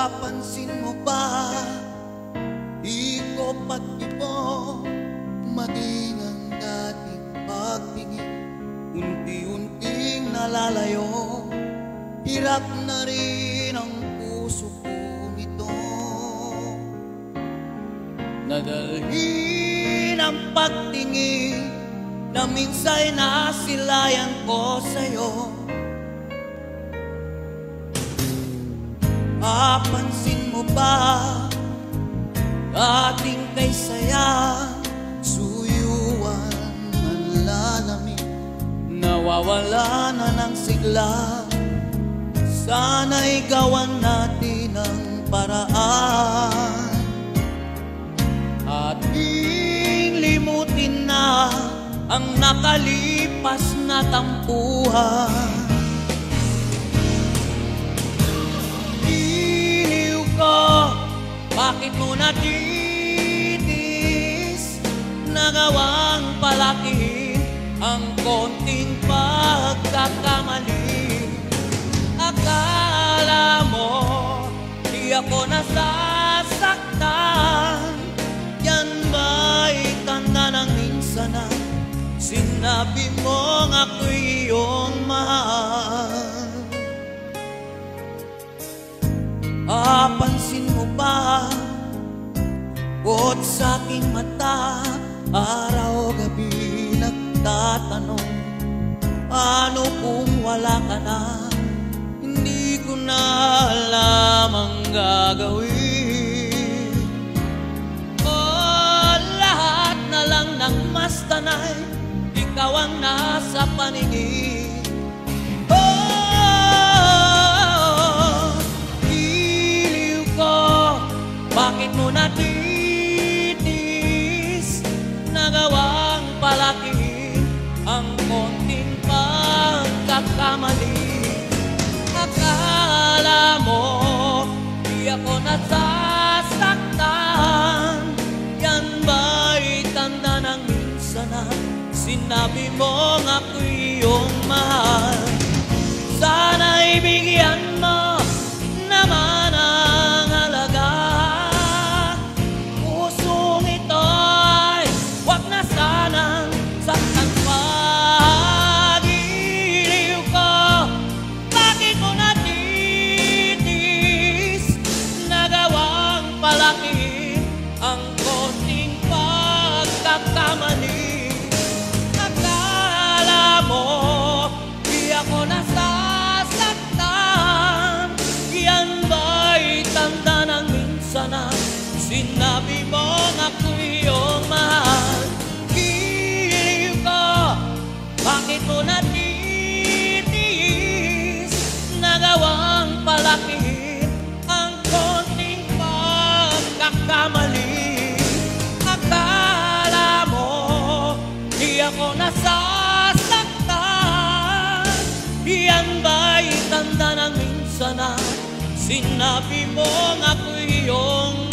Napapansin mo ba, di ko pag-ibo maging ang dating pagtingin. Unti-unting nalalayo, hirap na rin ang puso kong ito. Nadalhin ang pagtingin na minsa'y nasilayan ko sa'yo. Napansin mo ba, dating kay saya, suyuan ang lalamig, nawawala na ng sigla. Sana'y gawan natin ang paraan, ating limutin na ang nakalipas na tampuhan. Bakit mo natitis, nagawang palakihin ang konting pagkakamali? Akala mo di ako nasasaktan, yan ba'y tanda ng minsan na sinabi mong ako'y iyong mahal? Napansin mo ba, bukod sa aking mata, araw-gabi nagtatanong, paano kung wala ka na? Hindi ko na alam ang gagawin. Lahat na lang ng mas tanay, ikaw ang nasa paningin. Bakit mo natitis, nagawang palakihin ang konting pagkakamali? Akala mo di ako nasasaktan, yan ba'y tanda ng minsan na sinabi mong ako'y iyong mahal? Sana'y bigyan mo naman ang halaga. Ang konting pagkakamali, akala mo di ako nasasaktan, yan ba'y tanda ng minsan na sinabi mong ako'y iyong mahal? Giliw ko, bakit mo natitis, nagawang palakihin ang konting pagkakamali? Akala mo di ako nasasaktan, yan ba'y tanda ng minsan na sinabi mong ako'y iyong